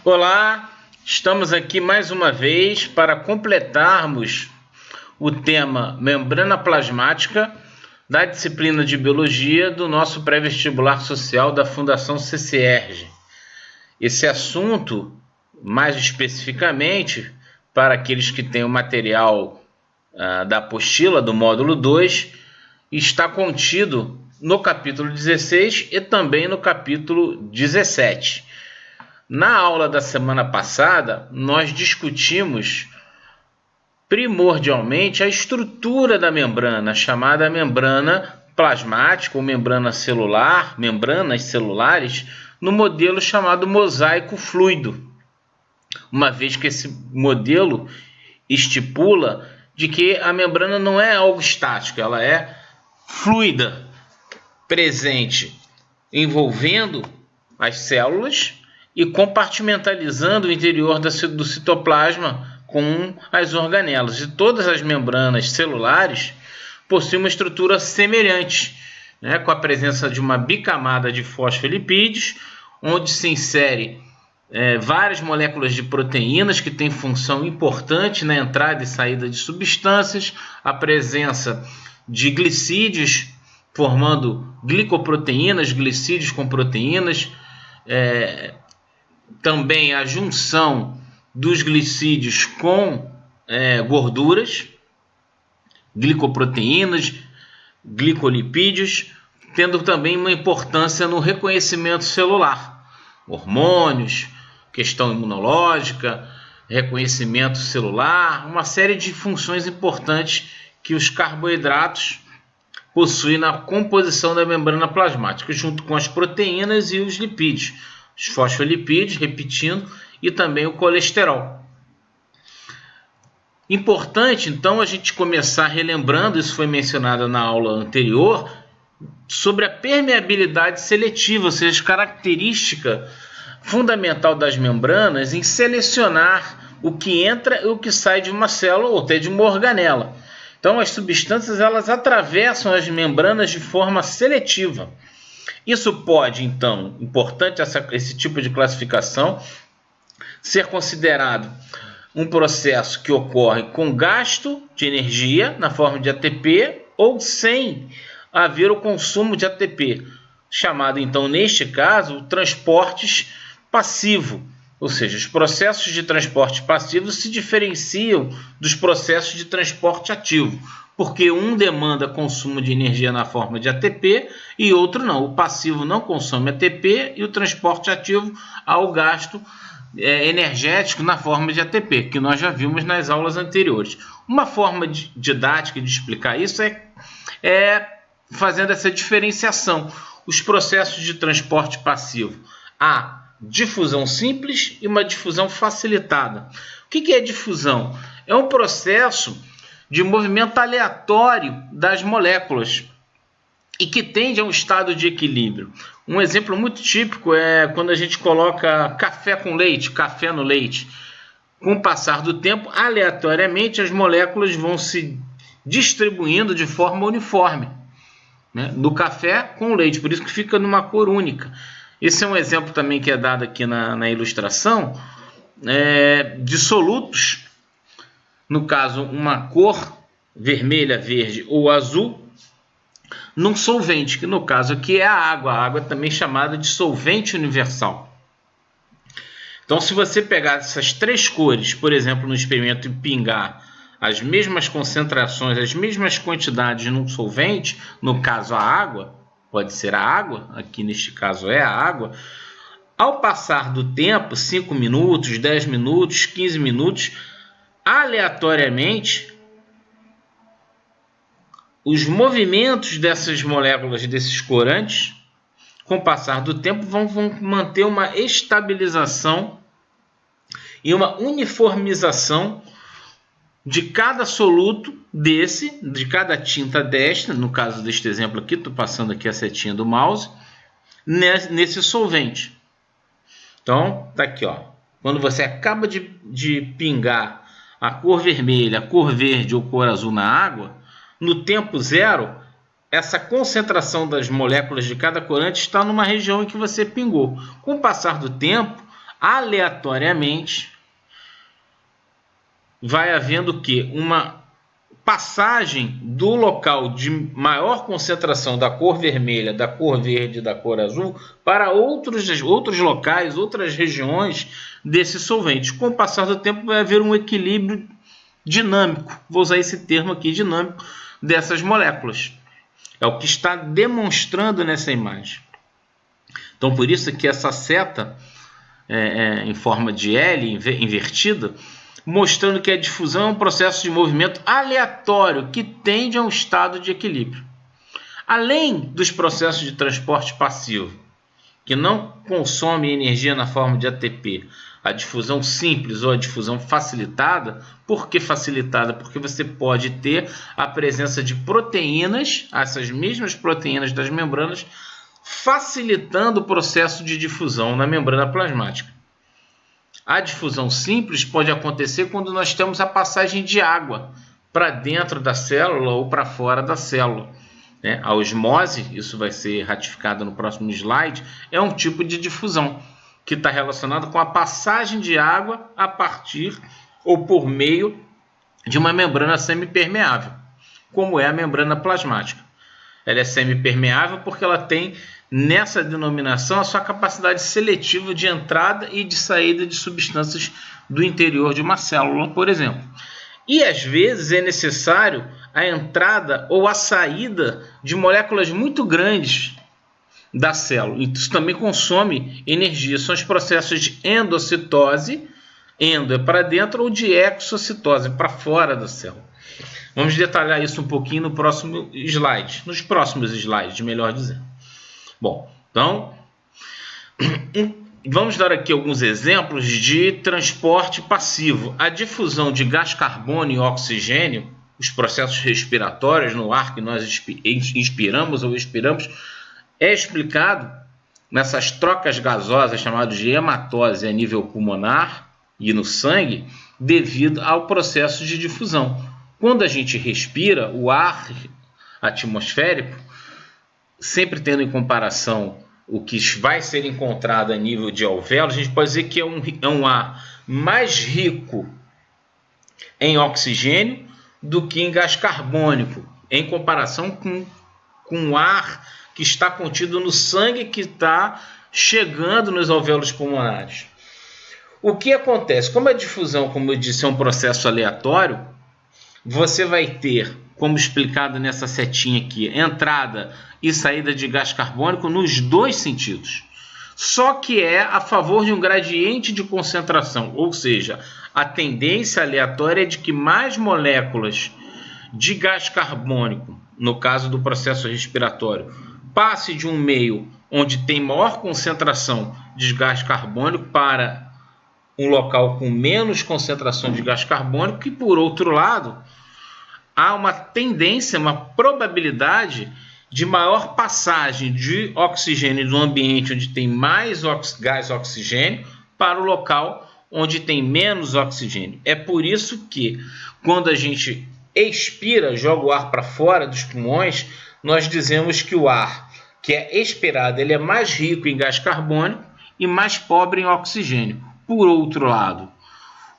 Olá, estamos aqui mais uma vez para completarmos o tema membrana plasmática da disciplina de Biologia do nosso pré-vestibular social da Fundação CCERJ. Esse assunto, mais especificamente, para aqueles que têm o material da apostila do módulo 2, está contido no capítulo 16 e também no capítulo 17. Na aula da semana passada, nós discutimos primordialmente a estrutura da membrana, chamada membrana plasmática ou membrana celular, membranas celulares, no modelo chamado mosaico fluido, uma vez que esse modelo estipula de que a membrana não é algo estático, ela é fluida, presente, envolvendo as células e compartimentalizando o interior do citoplasma com as organelas. E todas as membranas celulares possuem uma estrutura semelhante, com a presença de uma bicamada de fosfolipídios, onde se insere várias moléculas de proteínas que têm função importante na entrada e saída de substâncias, a presença de glicídios formando glicoproteínas, glicídios com proteínas, também a junção dos glicídios com gorduras, glicoproteínas, glicolipídios, tendo também uma importância no reconhecimento celular, hormônios, questão imunológica, reconhecimento celular, uma série de funções importantes que os carboidratos possuem na composição da membrana plasmática, junto com as proteínas e os lipídios, os fosfolipídios, repetindo, e também o colesterol. Importante, então, a gente começar relembrando, isso foi mencionado na aula anterior, sobre a permeabilidade seletiva, ou seja, característica fundamental das membranas em selecionar o que entra e o que sai de uma célula ou até de uma organela. Então, as substâncias elas atravessam as membranas de forma seletiva. Isso pode, então, importante esse tipo de classificação, ser considerado um processo que ocorre com gasto de energia na forma de ATP ou sem haver o consumo de ATP, chamado, então, neste caso, transportes passivo. Ou seja, os processos de transporte passivo se diferenciam dos processos de transporte ativo, porque um demanda consumo de energia na forma de ATP e outro não. O passivo não consome ATP e o transporte ativo há o gasto energético na forma de ATP, que nós já vimos nas aulas anteriores. Uma forma didática de explicar isso é fazendo essa diferenciação. Os processos de transporte passivo, há difusão simples e uma difusão facilitada. O que é difusão? É um processo de movimento aleatório das moléculas e que tende a um estado de equilíbrio. Um exemplo muito típico é quando a gente coloca café com leite, café no leite. Com o passar do tempo, aleatoriamente, as moléculas vão se distribuindo de forma uniforme, no café com leite, por isso que fica numa cor única. Esse é um exemplo também que é dado aqui na ilustração, de solutos, no caso uma cor vermelha, verde ou azul, num solvente, que no caso aqui é a água também chamada de solvente universal. Então, se você pegar essas três cores, por exemplo, no experimento, e pingar as mesmas concentrações, as mesmas quantidades num solvente, no caso a água, pode ser a água, aqui neste caso é a água, ao passar do tempo, 5 minutos, 10 minutos, 15 minutos, aleatoriamente, os movimentos dessas moléculas, desses corantes, com o passar do tempo, vão manter uma estabilização e uma uniformização de cada soluto de cada tinta desta, no caso deste exemplo aqui, estou passando aqui a setinha do mouse, nesse solvente. Então, tá aqui, ó. Quando você acaba de pingar a cor vermelha, a cor verde ou cor azul na água, no tempo zero, essa concentração das moléculas de cada corante está numa região em que você pingou. Com o passar do tempo, aleatoriamente, vai havendo o quê? Uma passagem do local de maior concentração da cor vermelha, da cor verde e da cor azul para outros locais, outras regiões desse solvente. Com o passar do tempo vai haver um equilíbrio dinâmico, vou usar esse termo aqui, dinâmico, dessas moléculas. É o que está demonstrando nessa imagem. Então, por isso que essa seta em forma de L invertida, mostrando que a difusão é um processo de movimento aleatório que tende a um estado de equilíbrio. Além dos processos de transporte passivo, que não consomem energia na forma de ATP, a difusão simples ou a difusão facilitada. Por que facilitada? Porque você pode ter a presença de proteínas, essas mesmas proteínas das membranas, facilitando o processo de difusão na membrana plasmática. A difusão simples pode acontecer quando nós temos a passagem de água para dentro da célula ou para fora da célula. A osmose, isso vai ser ratificado no próximo slide, é um tipo de difusão que está relacionado com a passagem de água a partir ou por meio de uma membrana semipermeável, como é a membrana plasmática. Ela é semipermeável porque ela tem, nessa denominação, a sua capacidade seletiva de entrada e de saída de substâncias do interior de uma célula, por exemplo. E, às vezes, é necessário a entrada ou a saída de moléculas muito grandes da célula. Isso também consome energia. São os processos de endocitose, endo é para dentro, ou de exocitose, para fora da célula. Vamos detalhar isso um pouquinho no próximo slide, nos próximos slides, melhor dizendo. Bom, então, vamos dar aqui alguns exemplos de transporte passivo. A difusão de gás carbônico e oxigênio, os processos respiratórios no ar que nós inspiramos ou expiramos, é explicado nessas trocas gasosas chamadas de hematose a nível pulmonar e no sangue, devido ao processo de difusão. Quando a gente respira, o ar atmosférico, sempre tendo em comparação o que vai ser encontrado a nível de alvéolos, a gente pode dizer que é um ar mais rico em oxigênio do que em gás carbônico, em comparação com o ar que está contido no sangue que está chegando nos alvéolos pulmonares. O que acontece? Como a difusão, como eu disse, é um processo aleatório, você vai ter, como explicado nessa setinha aqui, entrada e saída de gás carbônico nos dois sentidos. Só que é a favor de um gradiente de concentração, ou seja, a tendência aleatória é de que mais moléculas de gás carbônico, no caso do processo respiratório, passe de um meio onde tem maior concentração de gás carbônico para um local com menos concentração de gás carbônico, e por outro lado, há uma tendência, uma probabilidade de maior passagem de oxigênio do ambiente onde tem mais gás oxigênio para o local onde tem menos oxigênio. É por isso que quando a gente expira, joga o ar para fora dos pulmões, nós dizemos que o ar que é expirado ele é mais rico em gás carbônico e mais pobre em oxigênio. Por outro lado,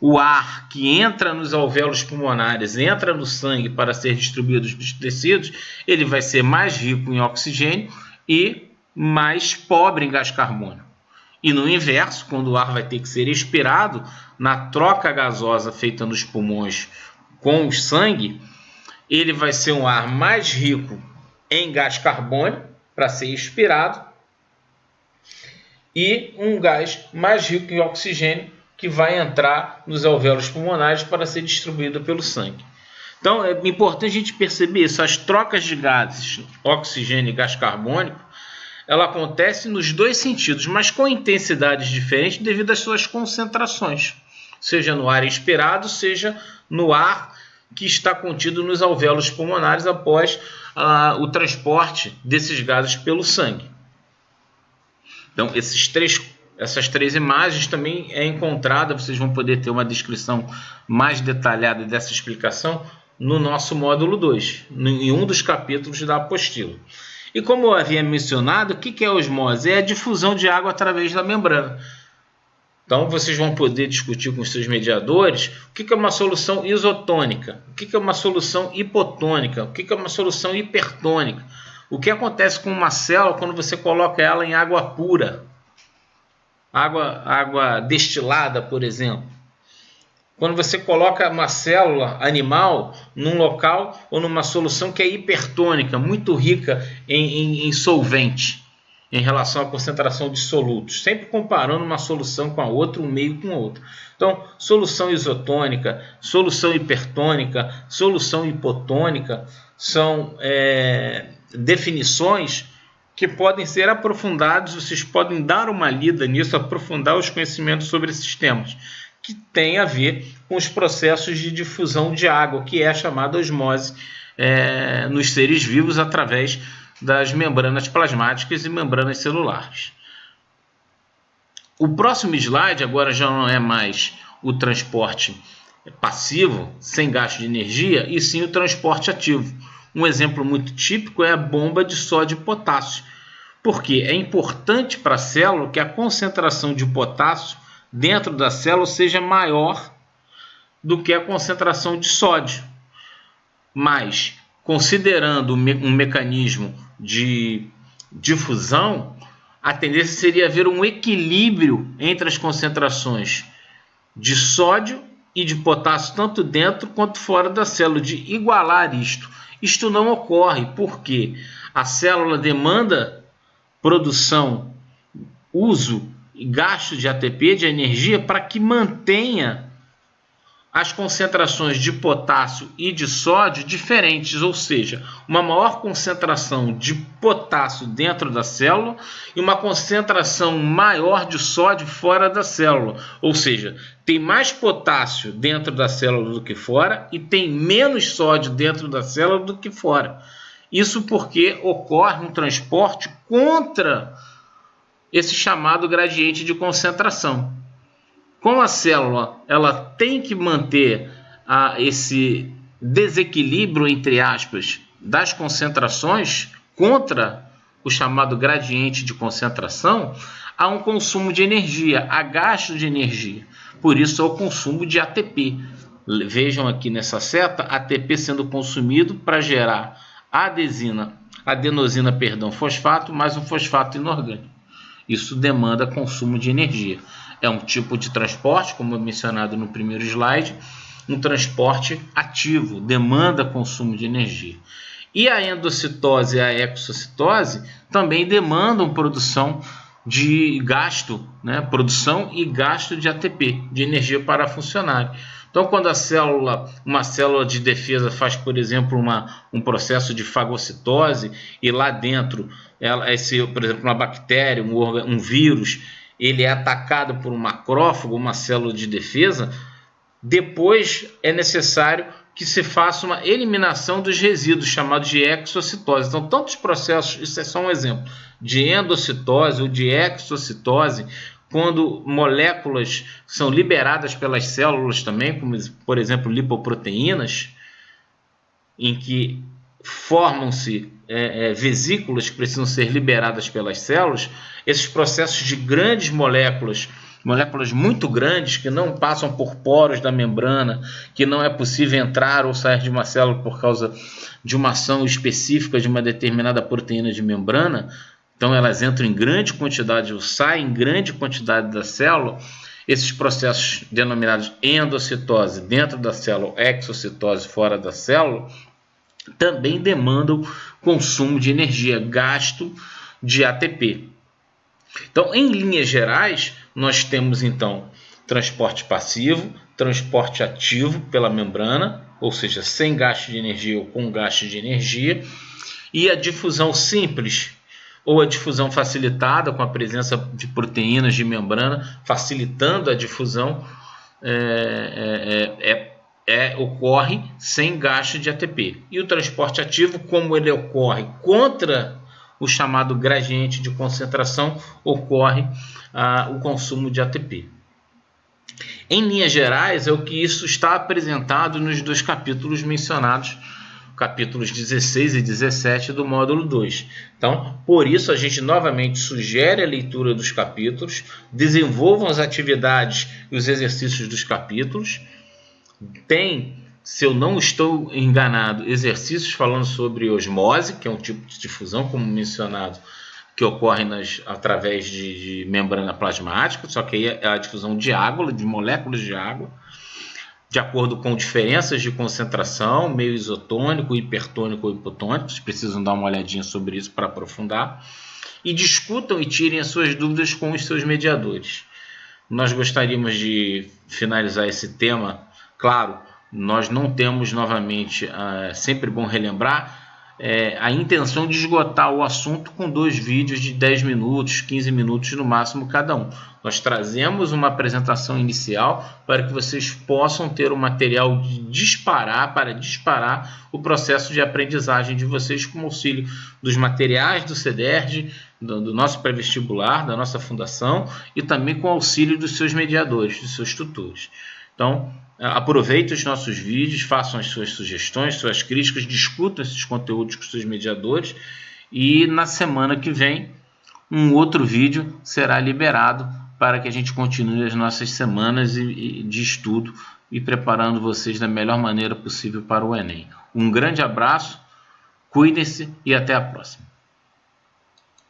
o ar que entra nos alvéolos pulmonares, entra no sangue para ser distribuído nos tecidos, ele vai ser mais rico em oxigênio e mais pobre em gás carbônico. E no inverso, quando o ar vai ter que ser expirado, na troca gasosa feita nos pulmões com o sangue, ele vai ser um ar mais rico em gás carbônico para ser expirado e um gás mais rico em oxigênio que vai entrar nos alvéolos pulmonares para ser distribuído pelo sangue. Então, é importante a gente perceber isso. As trocas de gases, oxigênio e gás carbônico, ela acontece nos dois sentidos, mas com intensidades diferentes devido às suas concentrações, seja no ar expirado, seja no ar que está contido nos alvéolos pulmonares após o transporte desses gases pelo sangue. Então, essas três imagens também é encontrada, vocês vão poder ter uma descrição mais detalhada dessa explicação no nosso módulo 2, em um dos capítulos da apostila. E como eu havia mencionado, o que é a osmose? É a difusão de água através da membrana. Então, vocês vão poder discutir com os seus mediadores o que é uma solução isotônica, o que é uma solução hipotônica, o que é uma solução hipertônica. O que acontece com uma célula quando você coloca ela em água pura, água destilada, por exemplo. Quando você coloca uma célula animal num local ou numa solução que é hipertônica, muito rica em solvente, em relação à concentração de solutos, sempre comparando uma solução com a outra, um meio com o outro. Então, solução isotônica, solução hipertônica, solução hipotônica são definições que podem ser aprofundadas, vocês podem dar uma lida nisso, aprofundar os conhecimentos sobre esses temas, que tem a ver com os processos de difusão de água, que é a chamada osmose nos seres vivos através das membranas plasmáticas e membranas celulares. O próximo slide agora já não é mais o transporte passivo, sem gasto de energia, e sim o transporte ativo. Um exemplo muito típico é a bomba de sódio e potássio, porque é importante para a célula que a concentração de potássio dentro da célula seja maior do que a concentração de sódio. Mas, considerando um mecanismo de difusão, a tendência seria haver um equilíbrio entre as concentrações de sódio e de potássio, tanto dentro quanto fora da célula, de igualar isto. Isto não ocorre porque a célula demanda produção, uso e gasto de ATP, de energia, para que mantenha as concentrações de potássio e de sódio diferentes, ou seja, uma maior concentração de potássio dentro da célula e uma concentração maior de sódio fora da célula, ou seja, tem mais potássio dentro da célula do que fora e tem menos sódio dentro da célula do que fora. Isso porque ocorre um transporte contra esse chamado gradiente de concentração. Como a célula ela tem que manter esse desequilíbrio, entre aspas, das concentrações contra o chamado gradiente de concentração, há um consumo de energia, há gasto de energia. Por isso, há o consumo de ATP. Vejam aqui nessa seta, ATP sendo consumido para gerar adenosina, fosfato, mais um fosfato inorgânico. Isso demanda consumo de energia. É um tipo de transporte, como mencionado no primeiro slide, um transporte ativo, demanda consumo de energia. E a endocitose e a exocitose também demandam produção de gasto, produção e gasto de ATP, de energia para funcionar. Então, quando uma célula de defesa faz, por exemplo, um processo de fagocitose e lá dentro, por exemplo, uma bactéria, um vírus, ele é atacado por um macrófago, uma célula de defesa, depois é necessário que se faça uma eliminação dos resíduos, chamados de exocitose. Então, tantos processos, isso é só um exemplo, de endocitose ou de exocitose, quando moléculas são liberadas pelas células também, como, por exemplo, lipoproteínas, em que formam-se vesículas que precisam ser liberadas pelas células, esses processos de grandes moléculas muito grandes, que não passam por poros da membrana, que não é possível entrar ou sair de uma célula por causa de uma ação específica de uma determinada proteína de membrana, então elas entram em grande quantidade ou saem em grande quantidade da célula. Esses processos denominados endocitose dentro da célula, exocitose fora da célula, também demandam consumo de energia, gasto de ATP. Então, em linhas gerais, nós temos então transporte passivo, transporte ativo pela membrana, ou seja, sem gasto de energia ou com gasto de energia, e a difusão simples ou a difusão facilitada com a presença de proteínas de membrana, facilitando a difusão, ocorre sem gasto de ATP. E o transporte ativo, como ele ocorre contra o chamado gradiente de concentração, ocorre o consumo de ATP. Em linhas gerais, é o que isso está apresentado nos 2 capítulos mencionados capítulos 16 e 17 do módulo 2. Então, por isso, a gente novamente sugere a leitura dos capítulos, desenvolvam as atividades e os exercícios dos capítulos. Tem, se eu não estou enganado, exercícios falando sobre osmose, que é um tipo de difusão, como mencionado, que ocorre através de membrana plasmática, só que aí é a difusão de água, de moléculas de água, de acordo com diferenças de concentração, meio isotônico, hipertônico ou hipotônico. Vocês precisam dar uma olhadinha sobre isso para aprofundar. E discutam e tirem as suas dúvidas com os seus mediadores. Nós gostaríamos de finalizar esse tema. Claro, nós não temos, novamente, sempre bom relembrar, a intenção de esgotar o assunto com 2 vídeos de 10 minutos, 15 minutos no máximo cada um. Nós trazemos uma apresentação inicial para que vocês possam ter o material para disparar o processo de aprendizagem de vocês com auxílio dos materiais do CEDERJ, do nosso pré-vestibular, da nossa fundação e também com auxílio dos seus mediadores, dos seus tutores. Então, aproveite os nossos vídeos, façam as suas sugestões, suas críticas, discutam esses conteúdos com os seus mediadores e na semana que vem um outro vídeo será liberado para que a gente continue as nossas semanas de estudo e preparando vocês da melhor maneira possível para o Enem. Um grande abraço, cuidem-se e até a próxima.